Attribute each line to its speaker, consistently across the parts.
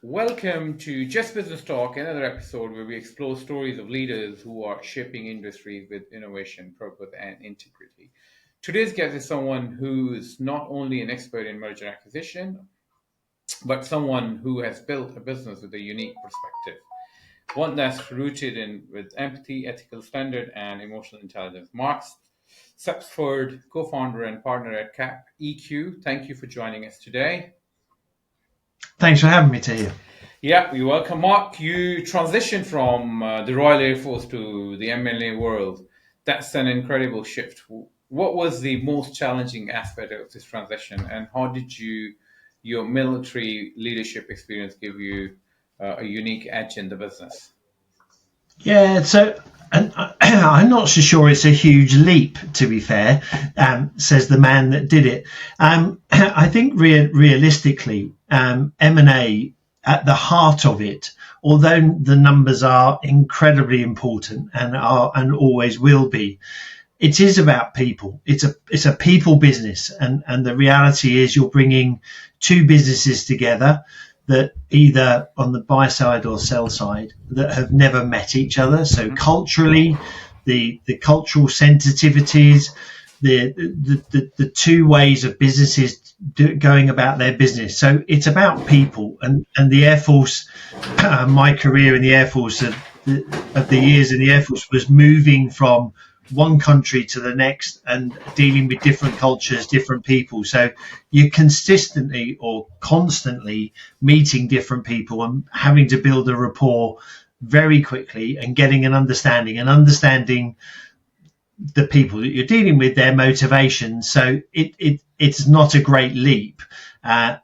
Speaker 1: Welcome to Just Business Talk, another episode where we explore stories of leaders who are shaping industries with innovation, purpose, and integrity. Today's guest is someone who is not only an expert in merger acquisition, but someone who has built a business with a unique perspective, one that's rooted in with empathy, ethical standard, and emotional intelligence. Mark Sapsford, co-founder and partner at CAP EQ. Thank you for joining us today.
Speaker 2: Thanks for having me, Tahir.
Speaker 1: Yeah, you're welcome. Mark, you transitioned from the Royal Air Force to the M&A world. That's an incredible shift. What was the most challenging aspect of this transition, and how did your military leadership experience give you a unique edge in the business?
Speaker 2: Yeah, I'm not so sure it's a huge leap, to be fair, says the man that did it. I think realistically, M&A at the heart of it, although the numbers are incredibly important and always will be, it is about people. It's a people business, and the reality is you're bringing two businesses together that either on the buy side or sell side that have never met each other. So
Speaker 1: Hmm.
Speaker 2: culturally, the cultural sensitivities, the two ways of businesses going about their business. So it's about people, and the Air Force. My career in the Air Force of the years in the Air Force was moving from one country to the next and dealing with different cultures, different people. So you're consistently or constantly meeting different people and having to build a rapport very quickly and getting an understanding the people that you're dealing with, their motivations. So it's not a great leap,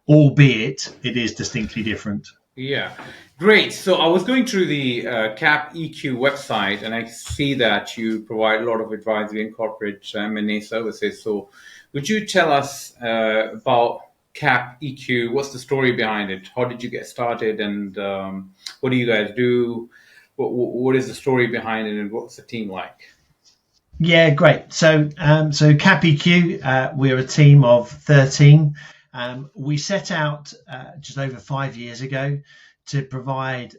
Speaker 2: albeit it is distinctly different.
Speaker 1: Yeah, great. So I was going through the CAP EQ website, and I see that you provide a lot of advisory and corporate M&A services. So would you tell us about CAP EQ? What's the story behind it? How did you get started, and what do you guys do? What is the story behind it, and what's the team like?
Speaker 2: Yeah, great. So CapEQ, we're a team of 13. We set out just over 5 years ago to provide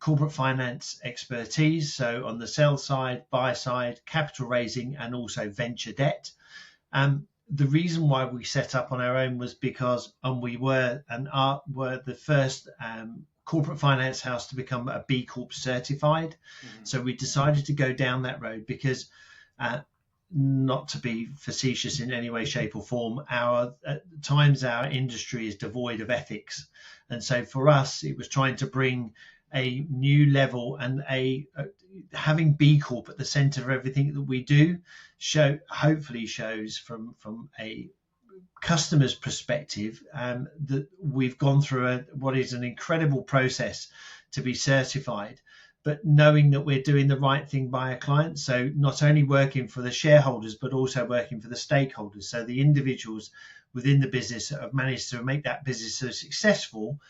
Speaker 2: corporate finance expertise. So on the sell side, buy side, capital raising, and also venture debt. The reason why we set up on our own was because we were the first corporate finance house to become a B Corp certified.
Speaker 1: Mhm.
Speaker 2: So we decided to go down that road because uh, not to be facetious in any way, shape, or form, our at times our industry is devoid of ethics, and so for us, it was trying to bring a new level and having B Corp at the centre of everything that we do. Hopefully shows from a customer's perspective that we've gone through what is an incredible process to be certified, but knowing that we're doing the right thing by our clients. So not only working for the shareholders, but also working for the stakeholders. So the individuals within the business that have managed to make that business so successful.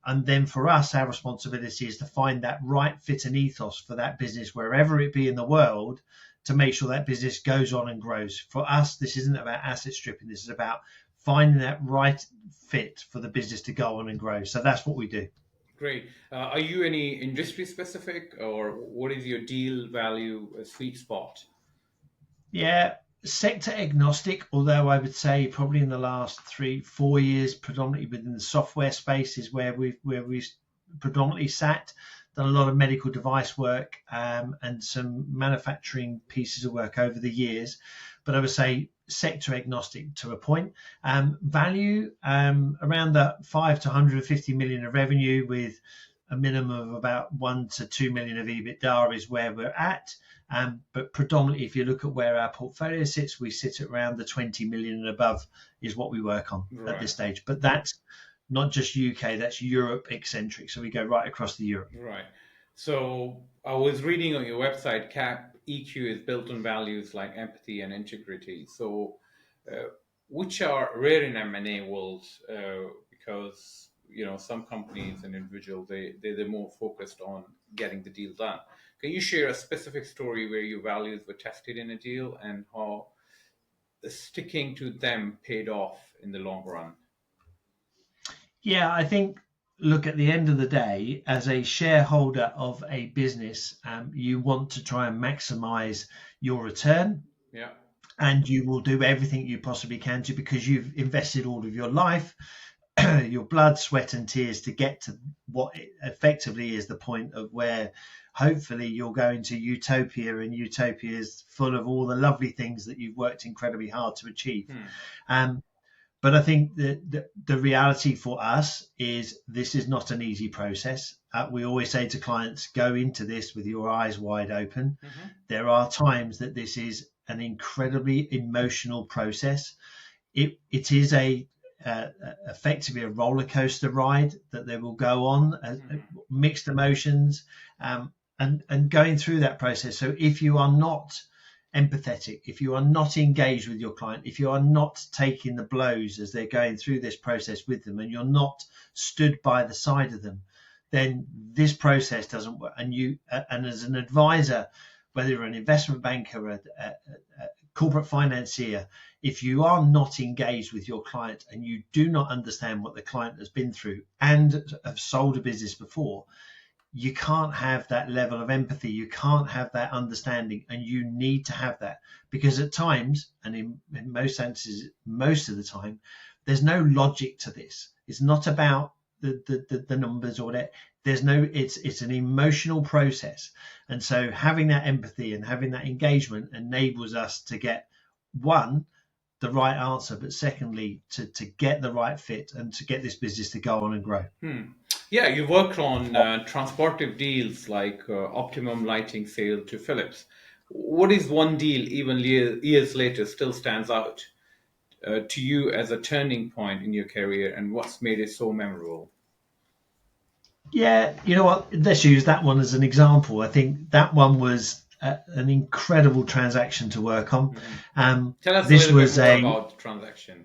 Speaker 2: And then for us, our responsibility is to find that right fit and ethos for that business, wherever it be in the world, to make sure that business goes on and grows. For us, this isn't about asset stripping. This is about finding that right fit for the business to go on and grow. So that's what we do.
Speaker 1: Great. Are you any industry specific, or what is your deal value sweet spot?
Speaker 2: Yeah, sector agnostic, although I would say probably in the last 3, 4 years, predominantly within the software space is where we've predominantly sat. Done a lot of medical device work and some manufacturing pieces of work over the years, but I would say sector agnostic to a point. Value around the 5 to 150 million of revenue with a minimum of about 1 to 2 million of EBITDA is where we're at. But predominantly, if you look at where our portfolio sits, we sit at around the 20 million and above is what we work on at
Speaker 1: Right.
Speaker 2: this stage. But that's not just UK, that's Europe eccentric. So we go right across the Europe.
Speaker 1: Right. So I was reading on your website, CAP EQ is built on values like empathy and integrity. So, uh, which are rare in M&A world because some companies and individuals they're more focused on getting the deal done. Can you share a specific story where your values were tested in a deal and how sticking to them paid off in the long run?
Speaker 2: Yeah, I think. look, at the end of the day, as a shareholder of a business, you want to try and maximize your return,
Speaker 1: Yeah.
Speaker 2: and you will do everything you possibly can to, because you've invested all of your life, your blood, sweat, and tears to get to what effectively is the point of where hopefully you're going to utopia, and utopia is full of all the lovely things that you've worked incredibly hard to achieve. Um, but I think the reality for us is this is not an easy process. We always say to clients, go into this with your eyes wide open. There are times that this is an incredibly emotional process. It is effectively a roller coaster ride that they will go on, mixed emotions, and going through that process. So if you are not empathetic, if you are not engaged with your client, if you are not taking the blows as they're going through this process with them, and you're not stood by the side of them, then this process doesn't work. And as an advisor, whether you're an investment banker, a corporate financier, if you are not engaged with your client and you do not understand what the client has been through and have sold a business before, you can't have that level of empathy, you can't have that understanding, and you need to have that, because at times, and in most senses, most of the time, there's no logic to this. It's not about the numbers or that. There's no, it's an emotional process. And so having that empathy and having that engagement enables us to get, one, the right answer, but secondly, to get the right fit and to get this business to go on and grow.
Speaker 1: Yeah, you worked on transportive deals like optimum lighting sale to Philips. What is one deal, even years later, still stands out to you as a turning point in your career, and what's made it so memorable?
Speaker 2: Yeah, you know what? Let's use that one as an example. I think that one was an incredible transaction to work on.
Speaker 1: Tell us a
Speaker 2: This
Speaker 1: little bit
Speaker 2: was
Speaker 1: more about the transaction.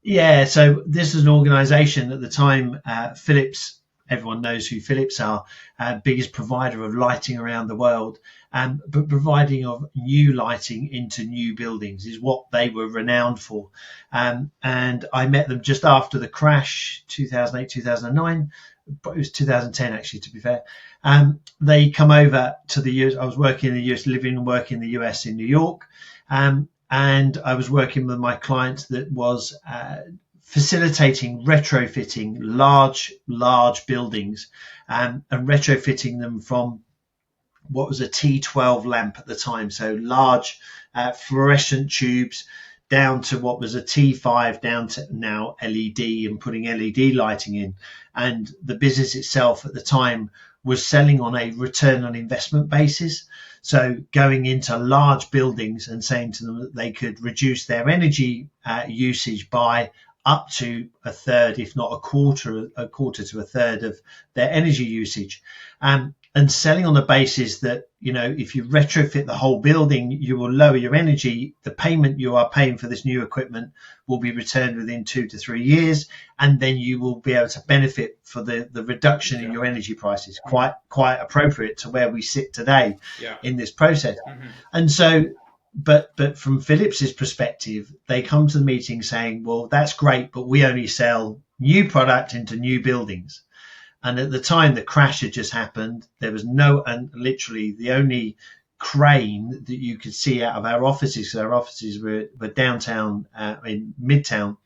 Speaker 2: Yeah, so this is an organization at the time, Philips. Everyone knows who Philips are, biggest provider of lighting around the world, but providing of new lighting into new buildings is what they were renowned for. And I met them just after the crash, 2008, 2009. It was 2010, actually, to be fair. They come over to the US. I was working in the US, living and working in the US in New York. And I was working with my client that was facilitating retrofitting large buildings, and retrofitting them from what was a T12 lamp at the time, so large fluorescent tubes, down to what was a T5, down to now LED, and putting LED lighting in. And the business itself at the time was selling on a return on investment basis. So going into large buildings and saying to them that they could reduce their energy usage by up to a third, if not a quarter to a third of their energy usage. And selling on the basis that, if you retrofit the whole building, you will lower your energy. The payment you are paying for this new equipment will be returned within 2 to 3 years, and then you will be able to benefit for the reduction in your energy prices. Quite appropriate to where we sit today in this process. And so, but from Philips's perspective, they come to the meeting saying, well, that's great, but we only sell new product into new buildings. And at the time the crash had just happened, there was and literally the only crane that you could see out of our offices, because our offices were downtown, in Midtown,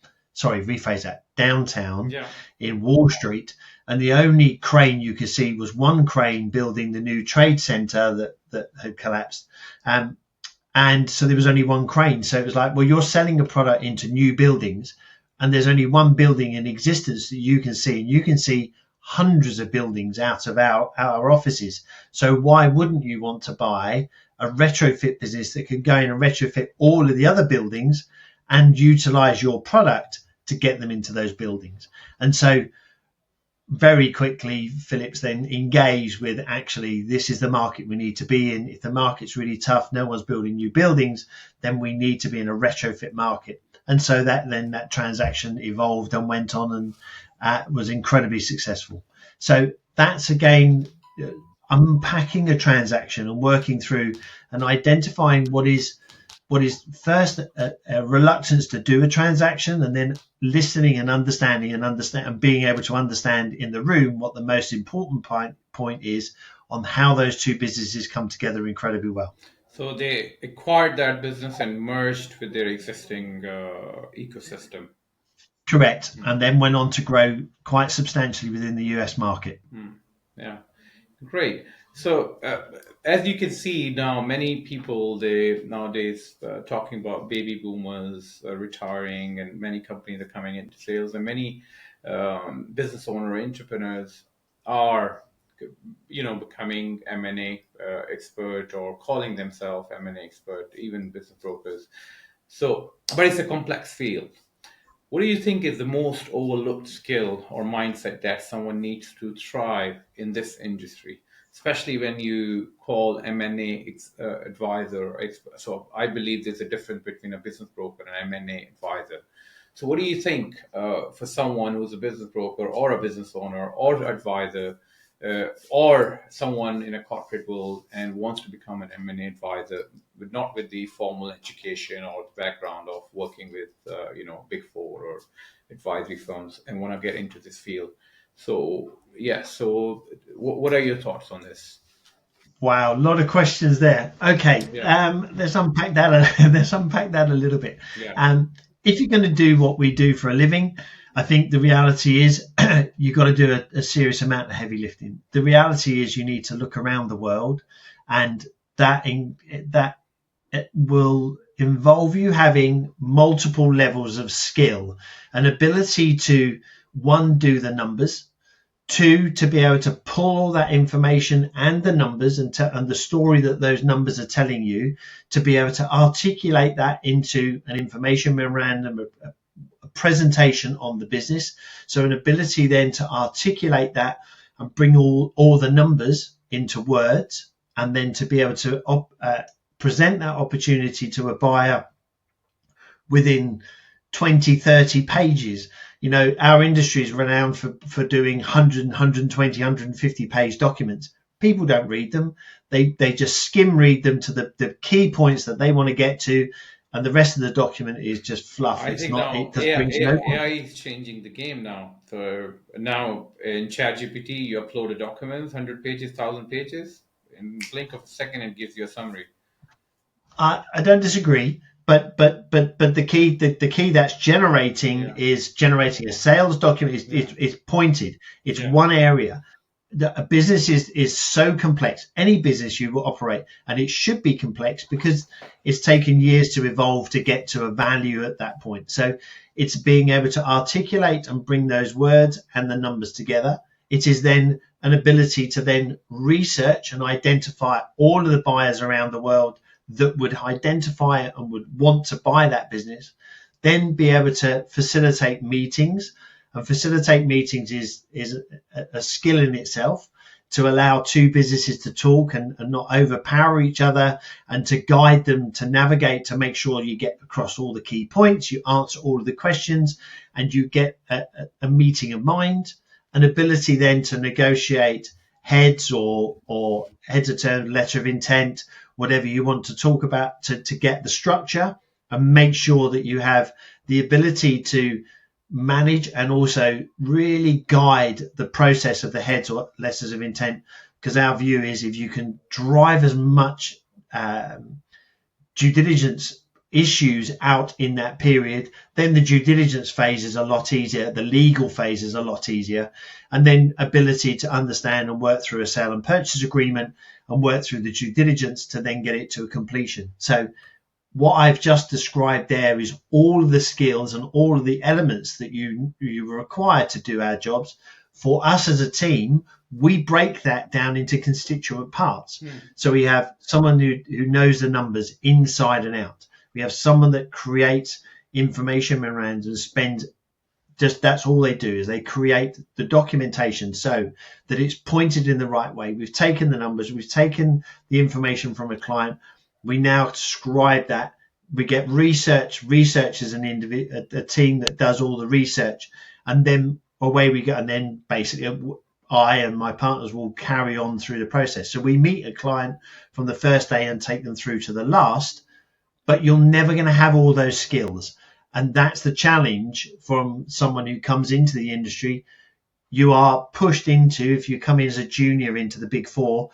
Speaker 2: downtown in Wall Street. And the only crane you could see was one crane building the new trade center that had collapsed. And so there was only one crane. So it was like, well, you're selling a product into new buildings, and there's only one building in existence that you can see. And you can see hundreds of buildings out of our offices. So why wouldn't you want to buy a retrofit business that can go in and retrofit all of the other buildings and utilize your product to get them into those buildings? And so very quickly, Philips then engaged with, actually, this is the market we need to be in. If the market's really tough, no one's building new buildings, then we need to be in a retrofit market. And so that transaction evolved and went on and was incredibly successful. So that's, again, unpacking a transaction and working through and identifying what is what is first a reluctance to do a transaction, and then listening and understanding and being able to understand in the room what the most important point is on how those two businesses come together incredibly well.
Speaker 1: So they acquired that business and merged with their existing ecosystem.
Speaker 2: Correct. And then went on to grow quite substantially within the US market.
Speaker 1: Yeah, great. So as you can see now, many people they nowadays talking about baby boomers retiring, and many companies are coming into sales, and many business owner entrepreneurs are becoming M&A expert or calling themselves M&A expert, even business brokers. So, but it's a complex field. What do you think is the most overlooked skill or mindset that someone needs to thrive in this industry, especially when you call M&A advisor or expert? So I believe there's a difference between a business broker and an M&A advisor. So what do you think for someone who's a business broker or a business owner or advisor, or someone in a corporate world and wants to become an M&A advisor, but not with the formal education or background of working with, Big Four or advisory firms, and want to get into this field? So, yeah. So, what are your thoughts on this?
Speaker 2: Wow, a lot of questions there. Okay,
Speaker 1: Yeah.
Speaker 2: let's unpack that. Let's unpack that a little bit.
Speaker 1: Yeah.
Speaker 2: If you're going to do what we do for a living, I think the reality is you've got to do a serious amount of heavy lifting. The reality is you need to look around the world, and that it will involve you having multiple levels of skill, an ability to, one, do the numbers, two, to be able to pull all that information and the numbers and the story that those numbers are telling you, to be able to articulate that into an information memorandum, a presentation on the business. So an ability then to articulate that and bring all the numbers into words, and then to be able to present that opportunity to a buyer within 20, 30 pages. Our industry is renowned for doing 100, 120, 150 page documents. People don't read them. They just skim read them to the key points that they want to get to, and the rest of the document is just fluff.
Speaker 1: I think now
Speaker 2: It just brings no point.
Speaker 1: AI is changing the game now. For now, in ChatGPT, you upload a document, 100 pages, 1,000 pages. In a blink of a second, it gives you a summary.
Speaker 2: I don't disagree, but the key that's generating is generating a sales document. It's pointed. It's one area. A business is so complex. Any business you will operate, and it should be complex because it's taken years to evolve to get to a value at that point. So it's being able to articulate and bring those words and the numbers together. It is then an ability to then research and identify all of the buyers around the world that would identify and would want to buy that business, then be able to facilitate meetings. And facilitate meetings is a skill in itself, to allow two businesses to talk and not overpower each other, and to guide them to navigate, to make sure you get across all the key points, you answer all of the questions, and you get a meeting of mind, an ability then to negotiate heads or heads of terms, letter of intent, whatever you want to talk about, to get the structure and make sure that you have the ability to manage and also really guide the process of the heads or letters of intent. Because our view is, if you can drive as much due diligence issues out in that period, then the due diligence phase is a lot easier, the legal phase is a lot easier, and then ability to understand and work through a sale and purchase agreement and work through the due diligence to then get it to a completion. So what I've just described there is all of the skills and all of the elements that you require to do our jobs. For us as a team, we break that down into constituent parts. So we have someone who knows the numbers inside and out. We have someone that creates information memorandums, that's all they do, is they create the documentation so that it's pointed in the right way. We've taken the numbers, we've taken the information from a client. We now scribe that. We get research as a team that does all the research, and then away we go. And then basically I and my partners will carry on through the process. So we meet a client from the first day and take them through to the last. but you're never going to have all those skills. And that's the challenge from someone who comes into the industry. You are pushed into, if you come in as a junior into the big four,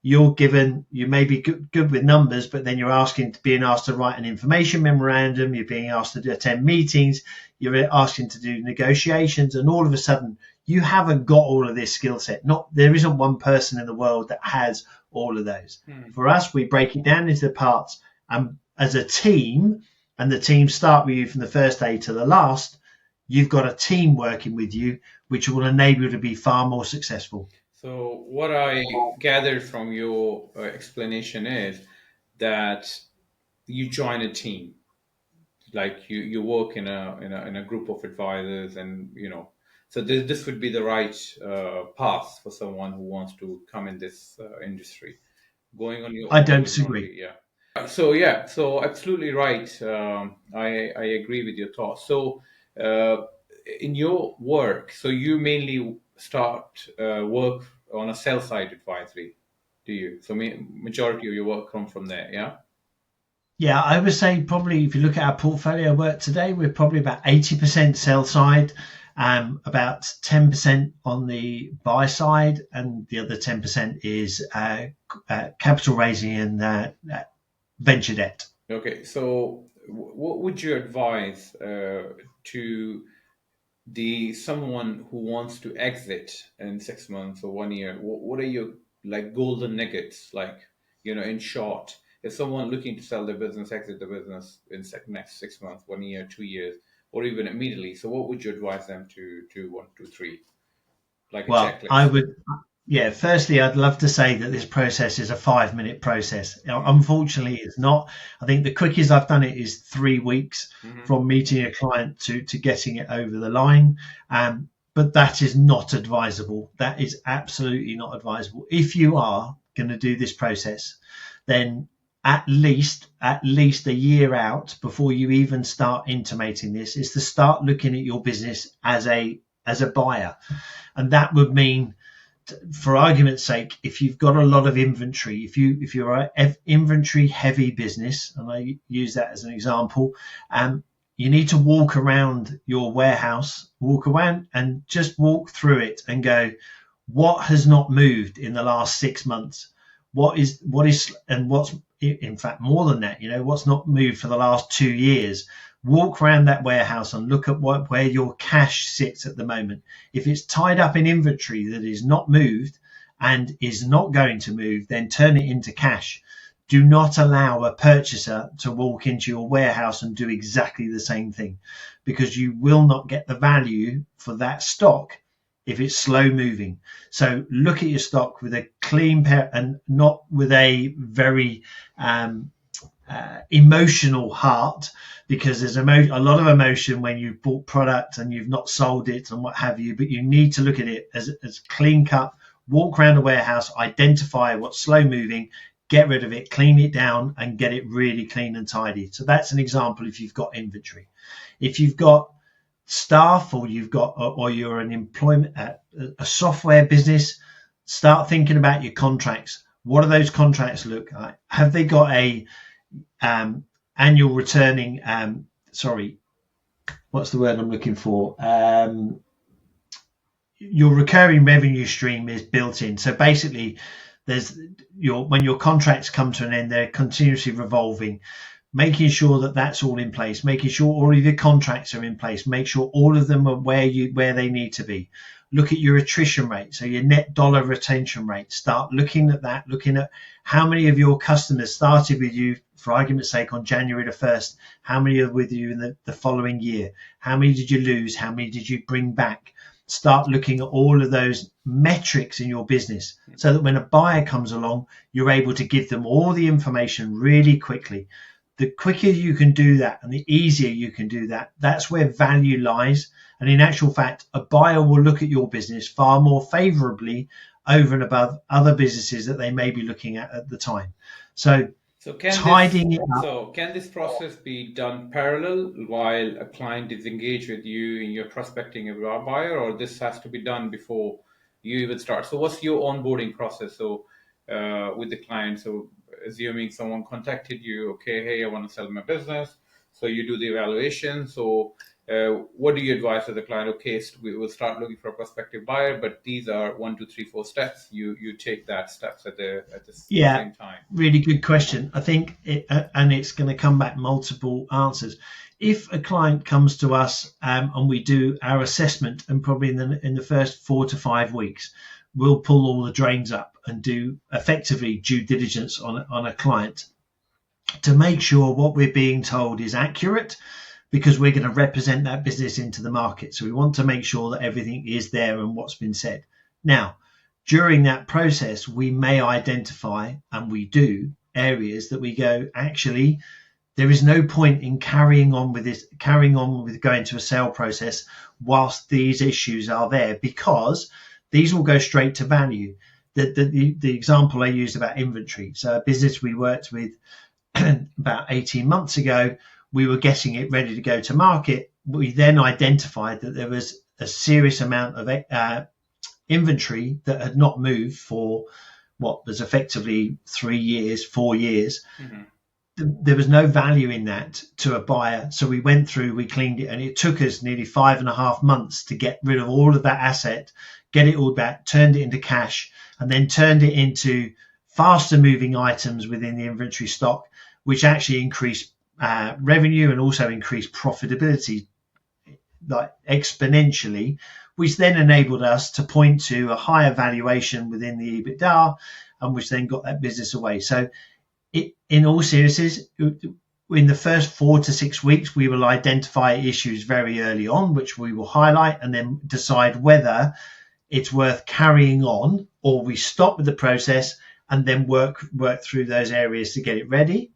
Speaker 2: you're given, you may be good with numbers, but then you're being asked to write an information memorandum, you're being asked to attend meetings, you're asking to do negotiations, and all of a sudden you haven't got all of this skill set. Not There isn't one person in the world that has all of those. For us, we break it down into parts, and as a team, and the team start with you from the first day to the last, you've got a team working with you, which will enable you to be far more successful.
Speaker 1: So what I gathered from your explanation is that you join a team, like you work in a group of advisors, and so this would be the right path for someone who wants to come in this industry, going on your
Speaker 2: I
Speaker 1: own
Speaker 2: don't
Speaker 1: is
Speaker 2: disagree.
Speaker 1: only, yeah. So yeah, so absolutely right. I agree with your thoughts. So uh, in your work, so you mainly start work on a sell side advisory, do you? So majority of your work come from there, yeah.
Speaker 2: Yeah, I would say probably if you look at our portfolio work today, we're probably about 80% sell side, about 10% on the buy side, and the other 10% is capital raising and venture debt.
Speaker 1: Okay, so what would you advise to the someone who wants to exit in 6 months or 1 year? What are your like golden nuggets? Like, in short, if someone looking to sell their business, exit the business in next 6 months, 1 year, 2 years, or even immediately, so what would you advise them to do? One, two, three, like a
Speaker 2: Well, I
Speaker 1: checklist.
Speaker 2: would, yeah, firstly, I'd love to say that this process is a 5 minute process.
Speaker 1: Mm-hmm.
Speaker 2: Unfortunately, it's not. I think the quickest I've done it is 3 weeks
Speaker 1: Mm-hmm.
Speaker 2: from meeting a client to getting it over the line. But that is not advisable. That is absolutely not advisable. If you are going to do this process, then at least a year out before you even start intimating this is to start looking at your business as a buyer. And that would mean, for argument's sake, if you've got a lot of inventory, if you're an inventory heavy business, and I use that as an example, you need to walk around your warehouse, walk around and just walk through it and go, what has not moved in the last 6 months? And what's in fact more than that, what's not moved for the last 2 years? Walk around that warehouse and look at where your cash sits at the moment. If it's tied up in inventory that is not moved and is not going to move, then turn it into cash. Do not allow a purchaser to walk into your warehouse and do exactly the same thing, because you will not get the value for that stock if it's slow moving. So look at your stock with a clean pair and not with a very emotional heart, because there's a lot of emotion when you've bought product and you've not sold it and what have you. But you need to look at it as clean cut. Walk around the warehouse, identify what's slow moving, get rid of it, clean it down, and get it really clean and tidy. So that's an example if you've got inventory. If you've got staff, or you're an employment a software business, start thinking about your contracts. What do those contracts look like? Have they got a annual returning, sorry, what's the word I'm looking for? Your recurring revenue stream is built in. So basically, when your contracts come to an end, they're continuously revolving. Making sure that that's all in place, making sure all of your contracts are in place, make sure all of them are where they need to be. Look at your attrition rate, so your net dollar retention rate. Start looking at that, looking at how many of your customers started with you, for argument's sake, on January the 1st, how many are with you in the following year, how many did you lose, how many did you bring back. Start looking at all of those metrics in your business, so that when a buyer comes along, you're able to give them all the information really quickly. The quicker you can do that and the easier you can do that, that's where value lies. And in actual fact, a buyer will look at your business far more favorably over and above other businesses that they may be looking at the time. So
Speaker 1: So can this
Speaker 2: tidying it up.
Speaker 1: so can this process be done parallel while a client is engaged with you and you're prospecting a buyer, or this has to be done before you even start? So what's your onboarding process? So with the client. So assuming someone contacted you, okay, hey, I want to sell my business. So you do the evaluation. So what do you advise to the client? Okay, so we will start looking for a prospective buyer, but these are 1, 2, 3, 4 steps. You take that steps at the
Speaker 2: Yeah,
Speaker 1: same time.
Speaker 2: really good question. I think, and it's going to come back multiple answers. If a client comes to us and we do our assessment, and probably in the first 4 to 5 weeks, we'll pull all the drains up and do effectively due diligence on a client to make sure what we're being told is accurate, because we're going to represent that business into the market. So we want to make sure that everything is there and what's been said. Now, during that process, we may identify, and we do, areas that we go, actually, there is no point in carrying on with going to a sale process whilst these issues are there, because these will go straight to value. The example I used about inventory. So a business we worked with about 18 months ago, we were getting it ready to go to market. We then identified that there was a serious amount of inventory that had not moved for what was effectively 3 years, 4 years. Mm-hmm. There was no value in that to a buyer. So we went through, we cleaned it, and it took us nearly 5.5 months to get rid of all of that asset, get it all back, turned it into cash, and then turned it into faster moving items within the inventory stock, which actually increased revenue and also increased profitability like exponentially, which then enabled us to point to a higher valuation within the EBITDA, and which then got that business away. So in all seriousness, in the first 4 to 6 weeks, we will identify issues very early on, which we will highlight, and then decide whether it's worth carrying on, or we stop with the process and then work through those areas to get it ready,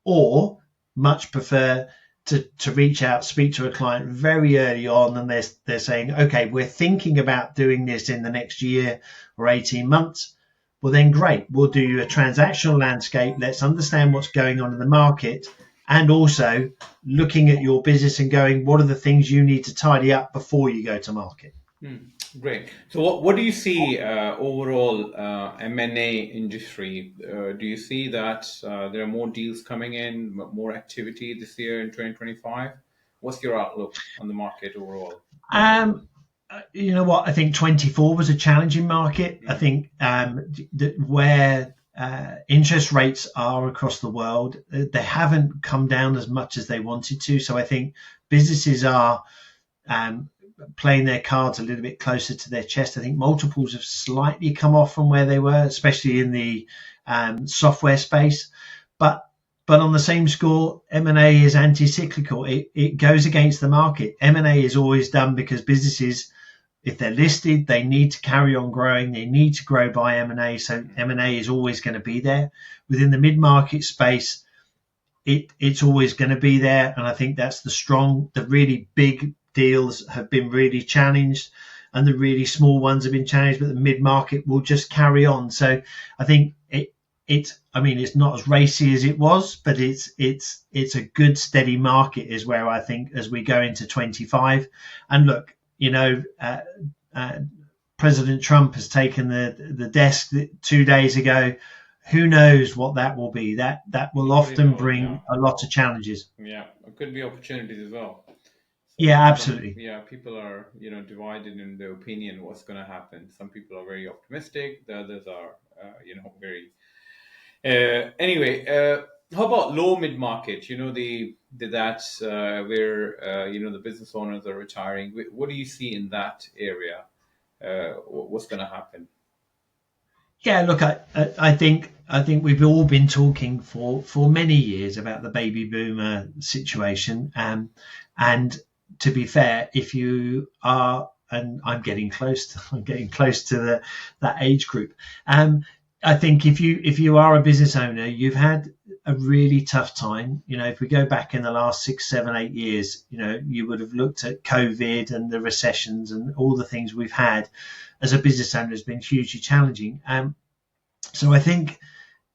Speaker 2: or much prefer to reach out, speak to a client very early on, and they're saying, okay, we're thinking about doing this in the next year or 18 months. Well, then great, we'll do a transactional landscape. Let's understand what's going on in the market, and also looking at your business and going, what are the things you need to tidy up before you go to market?
Speaker 1: Great. So what do you see overall M&A industry? Do you see that there are more deals coming in, more activity this year in 2025? What's your outlook on the market overall?
Speaker 2: You know what? I think 24 was a challenging market. I think where interest rates are across the world, they haven't come down as much as they wanted to. So I think businesses are playing their cards a little bit closer to their chest. I think multiples have slightly come off from where they were, especially in the software space. But on the same score, M&A is anti-cyclical. It goes against the market. M&A is always done because businesses, if they're listed, they need to carry on growing. They need to grow by M&A. So M&A is always going to be there. Within the mid-market space, it's always going to be there. And I think that's the really big deals have been really challenged, and the really small ones have been challenged, but the mid-market will just carry on. So I think it's not as racy as it was, but it's a good steady market is where I think as we go into 25. And look, President Trump has taken the desk 2 days ago. Who knows what that will be? That will often bring a lot of challenges.
Speaker 1: Yeah, it could be opportunities as well.
Speaker 2: Yeah, absolutely.
Speaker 1: People are, divided in their opinion what's going to happen. Some people are very optimistic. The others are, very. Anyway, how about low mid market? That's where the business owners are retiring. What do you see in that area? What's going to happen?
Speaker 2: Yeah, look, I think we've all been talking for many years about the baby boomer situation, and to be fair, if you are, and I'm getting close to that age group, I think if you are a business owner, you've had a really tough time. If we go back in the last 6, 7, 8 years, you would have looked at COVID and the recessions and all the things we've had as a business owner has been hugely challenging. So I think,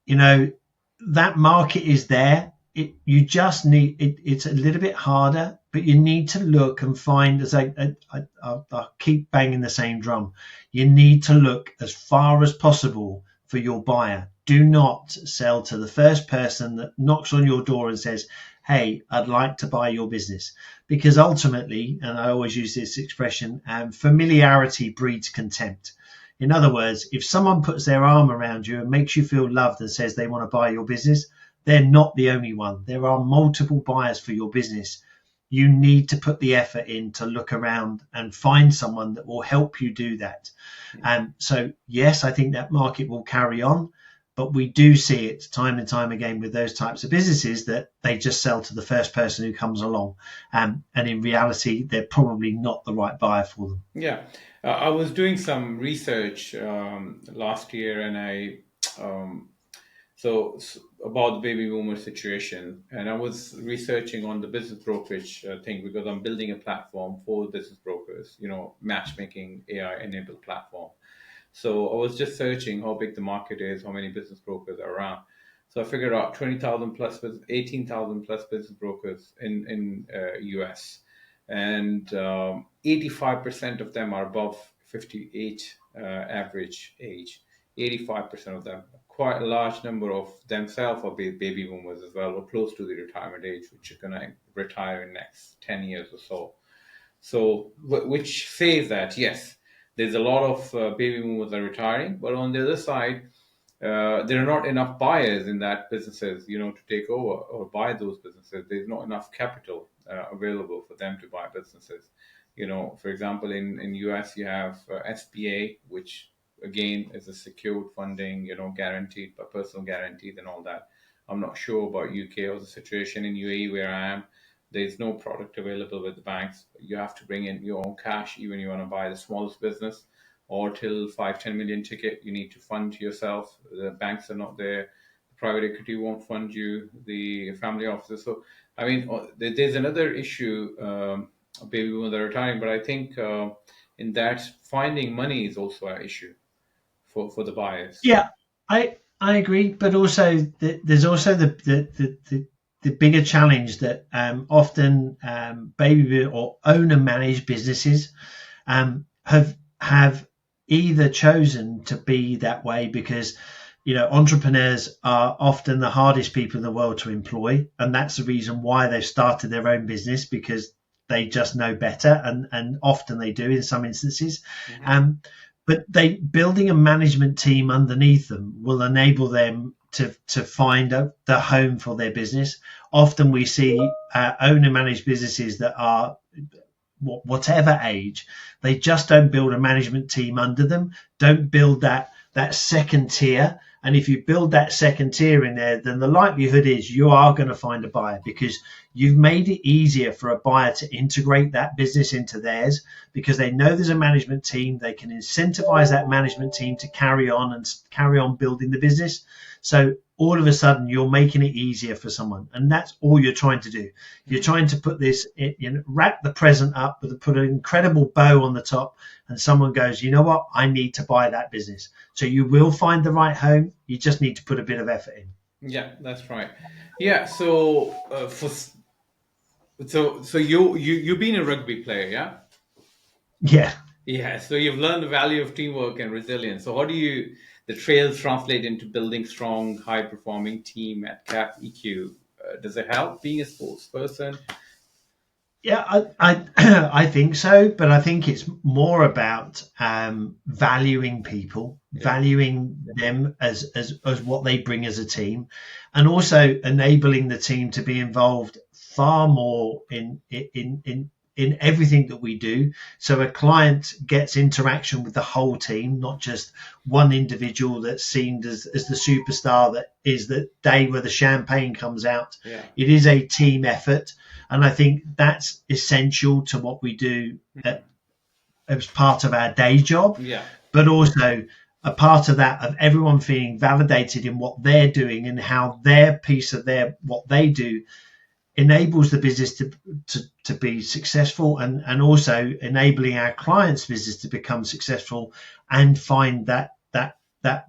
Speaker 2: that market is there. You just need it's a little bit harder, but you need to look and find, as I'll keep banging the same drum. You need to look as far as possible for your buyer. Do not sell to the first person that knocks on your door and says, hey, I'd like to buy your business. Because ultimately, and I always use this expression, familiarity breeds contempt. In other words, if someone puts their arm around you and makes you feel loved and says they want to buy your business, they're not the only one. There are multiple buyers for your business. You need to put the effort in to look around and find someone that will help you do that. So, yes, I think that market will carry on, but we do see it time and time again with those types of businesses that they just sell to the first person who comes along. And in reality, they're probably not the right buyer for them.
Speaker 1: Yeah. I was doing some research last year, and about the baby boomer situation, and I was researching on the business brokerage thing, because I'm building a platform for business brokers, matchmaking AI enabled platform. So I was just searching how big the market is, how many business brokers are around. So I figured out 20,000 plus, 18,000 plus business brokers in US, and 85% of them are above 58 average age. 85% of them. Quite a large number of themselves are baby boomers as well, or close to the retirement age, which are going to retire in next 10 years or so. So, which says that, yes, there's a lot of baby boomers are retiring, but on the other side, there are not enough buyers in that businesses, to take over or buy those businesses. There's not enough capital available for them to buy businesses. For example, in US, you have SBA, which again is a secured funding, guaranteed by personal guarantees and all that. I'm not sure about UK or the situation in UAE where I am. There's no product available with the banks. You have to bring in your own cash, even if you want to buy the smallest business, or till 5-10 million ticket, you need to fund yourself. The banks are not there. The private equity won't fund you, the family offices. So, I mean, there's another issue, baby boomers are retiring, but I think in that finding money is also an issue for the buyers.
Speaker 2: Yeah, I agree, but also there's also the bigger challenge that often baby or owner managed businesses have either chosen to be that way because entrepreneurs are often the hardest people in the world to employ, and that's the reason why they've started their own business, because they just know better, and often they do in some instances. Mm-hmm. But building a management team underneath them will enable them to find the home for their business. Often we see owner managed businesses that are whatever age, they just don't build a management team under them, don't build that second tier. And if you build that second tier in there, then the likelihood is you are going to find a buyer, because you've made it easier for a buyer to integrate that business into theirs, because they know there's a management team. They can incentivize that management team to carry on building the business. So all of a sudden you're making it easier for someone, and that's all you're trying to do. You're trying to put this, wrap the present up, put an incredible bow on the top, and someone goes, you know what, I need to buy that business. So you will find the right home. You just need to put a bit of effort in.
Speaker 1: Yeah, that's right. Yeah. So so you've been a rugby player, yeah?
Speaker 2: Yeah.
Speaker 1: Yeah. So you've learned the value of teamwork and resilience. So how do the trails translate into building strong, high-performing team at CAP EQ? Does it help being a sports person?
Speaker 2: Yeah, I think so, but I think it's more about valuing people, valuing them as what they bring as a team, and also enabling the team to be involved far more in everything that we do. So a client gets interaction with the whole team, not just one individual that's seen as the superstar that is the day where the champagne comes out.
Speaker 1: Yeah.
Speaker 2: It is a team effort. And I think that's essential to what we do as part of our day job, but also a part of that of everyone feeling validated in what they're doing and how their piece of what they do enables the business to be successful, and also enabling our clients' business to become successful and find that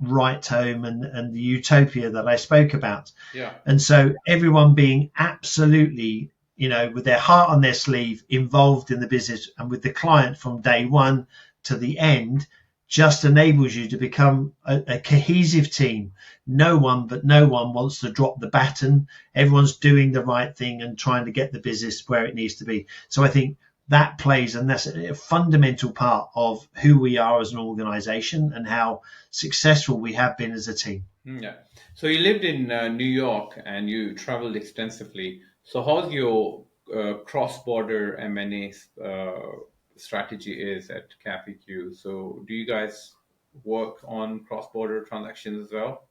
Speaker 2: right home and the utopia that I spoke about.
Speaker 1: Yeah.
Speaker 2: And so everyone being absolutely, with their heart on their sleeve, involved in the business and with the client from day one to the end, just enables you to become a cohesive team. No one wants to drop the baton. Everyone's doing the right thing and trying to get the business where it needs to be. So I think that plays, and that's a fundamental part of who we are as an organization and how successful we have been as a team.
Speaker 1: Yeah. So you lived in New York and you traveled extensively. So how's your cross-border M&A strategy is at CapiQ? So do you guys work on cross-border transactions as well?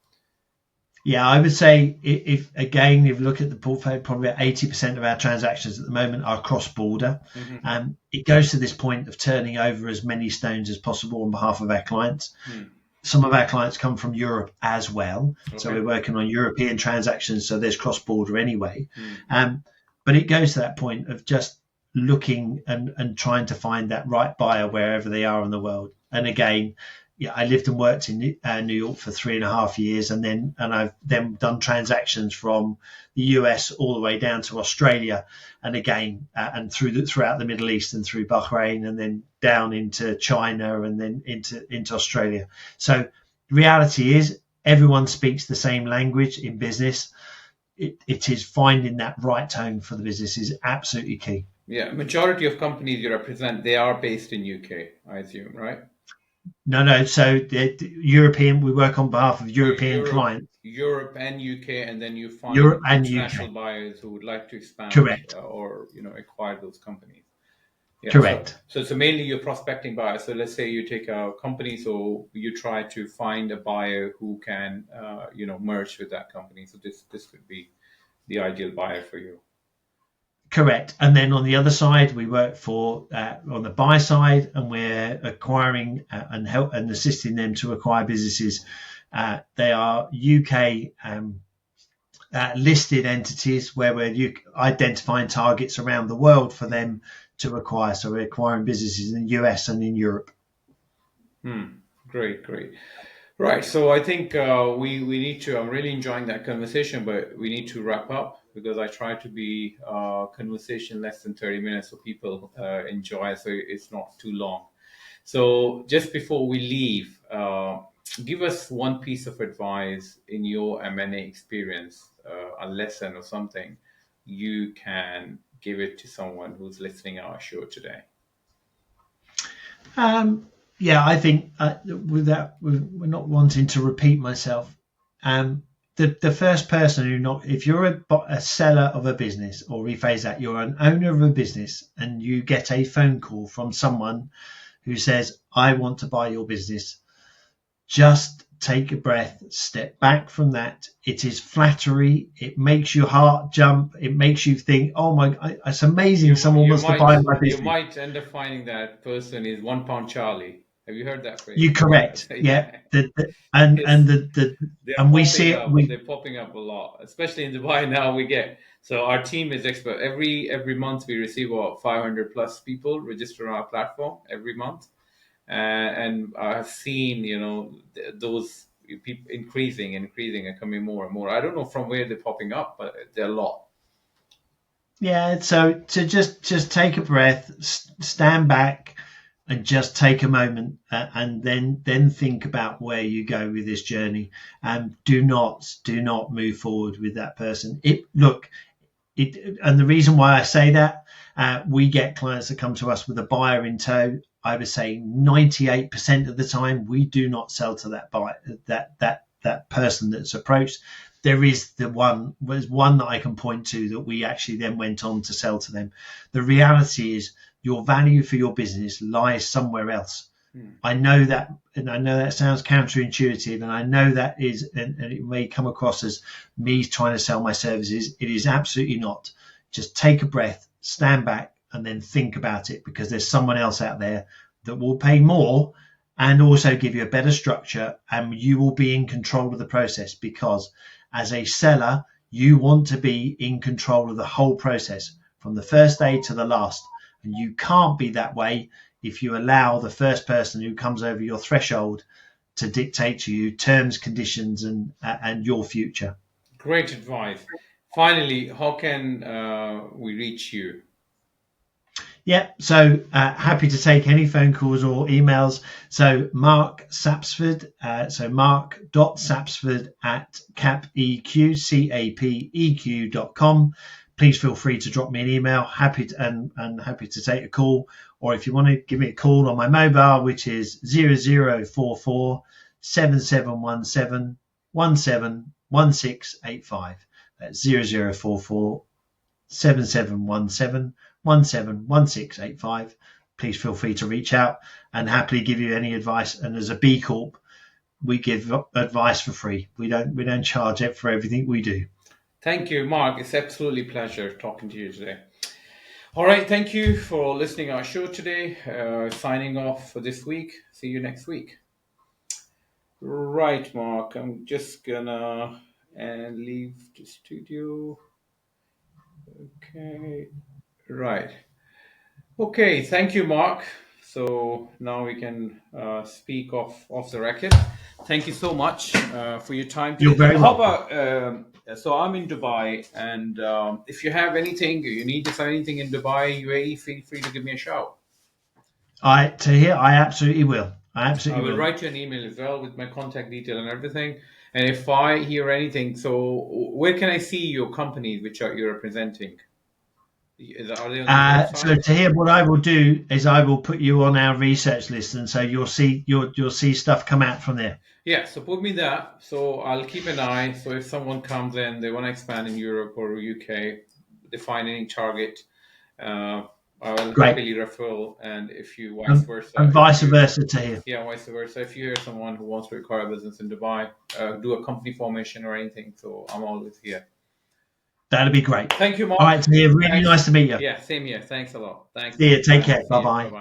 Speaker 2: Yeah, I would say if again, if you look at the portfolio, probably about 80% of our transactions at the moment are cross-border.
Speaker 1: Hmm.
Speaker 2: It goes to this point of turning over as many stones as possible on behalf of our clients.
Speaker 1: Hmm.
Speaker 2: Some of our clients come from Europe as well, so
Speaker 1: Okay.
Speaker 2: we're working on European transactions, so there's cross-border anyway.
Speaker 1: Hmm.
Speaker 2: Um, but it goes to that point of just looking and trying to find that right buyer wherever they are in the world. And again, yeah, I lived and worked in New York for 3.5 years, and I've then done transactions from the US all the way down to Australia, and again, and throughout the Middle East and through Bahrain, and then down into China, and then into Australia. So the reality is, everyone speaks the same language in business. It is finding that right tone for the business is absolutely key.
Speaker 1: Yeah, majority of companies you represent, they are based in UK, I assume, right?
Speaker 2: No. So the European, we work on behalf of
Speaker 1: So
Speaker 2: European clients,
Speaker 1: Europe and UK, and then you
Speaker 2: Europe
Speaker 1: find
Speaker 2: and UK.
Speaker 1: international buyers who would like to expand
Speaker 2: Correct.
Speaker 1: or acquire those companies. Yeah,
Speaker 2: Correct.
Speaker 1: so mainly you're prospecting buyers. So let's say you take a company, so you try to find a buyer who can merge with that company. So this could be the ideal buyer for you.
Speaker 2: Correct. And then on the other side, we work for on the buy side, and we're acquiring and help and assisting them to acquire businesses. They are UK listed entities where we're identifying targets around the world for them to acquire. So we're acquiring businesses in the US and in Europe.
Speaker 1: Hmm. Great, great. Right. So I think we need to. I'm really enjoying that conversation, but we need to wrap up because I try to be conversation less than 30 minutes so people enjoy, so it's not too long. So just before we leave, give us one piece of advice in your M&A experience, a lesson or something you can give it to someone who's listening to our show today.
Speaker 2: Um, yeah, I think with that, we're not wanting to repeat myself. The first person who not, if you're a seller of a business, or rephrase that, you're an owner of a business, and you get a phone call from someone who says, "I want to buy your business," just take a breath, step back from that. It is flattery. It makes your heart jump. It makes you think, "Oh my, it's amazing! Someone
Speaker 1: You
Speaker 2: wants to
Speaker 1: might
Speaker 2: buy my
Speaker 1: you
Speaker 2: business."
Speaker 1: might end up finding that person is 1 pound Charlie. Have you heard that phrase?
Speaker 2: You correct. Yeah.
Speaker 1: Yeah,
Speaker 2: And
Speaker 1: it's
Speaker 2: the
Speaker 1: they're
Speaker 2: and we see
Speaker 1: popping
Speaker 2: it.
Speaker 1: up.
Speaker 2: We
Speaker 1: They're popping up a lot, especially in Dubai now. We get so our team is expert. Every month we receive about 500 plus people register on our platform every month, and I've seen those people increasing, and coming more and more. I don't know from where they're popping up, but they're a lot.
Speaker 2: Yeah. So to just take a breath, stand back, and just take a moment, and then think about where you go with this journey, and do not move forward with that person. And the reason why I say that, we get clients that come to us with a buyer in tow. I would say 98% of the time we do not sell to that buyer, that person that's approached. There's one that I can point to that we actually then went on to sell to them. The reality is your value for your business lies somewhere else.
Speaker 1: Hmm.
Speaker 2: I know that, and I know that sounds counterintuitive, and I know that is, and it may come across as me trying to sell my services. It is absolutely not. Just take a breath, stand back, and then think about it, because there's someone else out there that will pay more and also give you a better structure, and you will be in control of the process, because as a seller, you want to be in control of the whole process from the first day to the last. And you can't be that way if you allow the first person who comes over your threshold to dictate to you terms, conditions, and your future.
Speaker 1: Great advice. Finally, how can we reach you?
Speaker 2: Yeah, so happy to take any phone calls or emails. So Mark Sapsford, so mark.sapsford at capeq.com. Please feel free to drop me an email. Happy to, and happy to take a call. Or if you want to give me a call on my mobile, which is 0044 7717 171685. That's 0044 7717 171685. Please feel free to reach out and happily give you any advice. And as a B Corp, we give advice for free. We don't charge it for everything we do.
Speaker 1: Thank you, Mark. It's absolutely a pleasure talking to you today. All right, thank you for listening to our show today. Signing off for this week. See you next week. Right, Mark. I'm just gonna leave the studio. Okay. Right. Okay. Thank you, Mark. So now we can speak off the record. Thank you so much for your time
Speaker 2: You're
Speaker 1: today.
Speaker 2: very
Speaker 1: How
Speaker 2: welcome.
Speaker 1: about so I'm in Dubai, and if you have anything, you need to say anything in Dubai, UAE, feel free to give me a shout.
Speaker 2: Tahir, I absolutely will. I
Speaker 1: I
Speaker 2: absolutely
Speaker 1: will
Speaker 2: will.
Speaker 1: write you an email as well with my contact detail and everything. And if I hear anything, so where can I see your companies which you're representing? Are they on your
Speaker 2: So
Speaker 1: website?
Speaker 2: Tahir, what I will do is I will put you on our research list, and so you'll see stuff come out from there.
Speaker 1: Yeah, so put me that. So I'll keep an eye. So if someone comes in, they want to expand in Europe or UK, they find any target, uh, I'll
Speaker 2: Great,
Speaker 1: happily refer. And if you vice versa,
Speaker 2: and
Speaker 1: if
Speaker 2: vice
Speaker 1: you
Speaker 2: versa, Tahir.
Speaker 1: yeah, vice versa, if you hear someone who wants to acquire a business in Dubai, do a company formation or anything, so I'm always here.
Speaker 2: That'll be great.
Speaker 1: Thank you,
Speaker 2: All
Speaker 1: Mark.
Speaker 2: right, Tahir, really
Speaker 1: Thanks.
Speaker 2: nice to meet you.
Speaker 1: Yeah, same here. Thanks a lot. Thanks,
Speaker 2: See
Speaker 1: man.
Speaker 2: you. Take care.
Speaker 1: See
Speaker 2: Bye
Speaker 1: you. Bye
Speaker 2: bye.
Speaker 1: bye.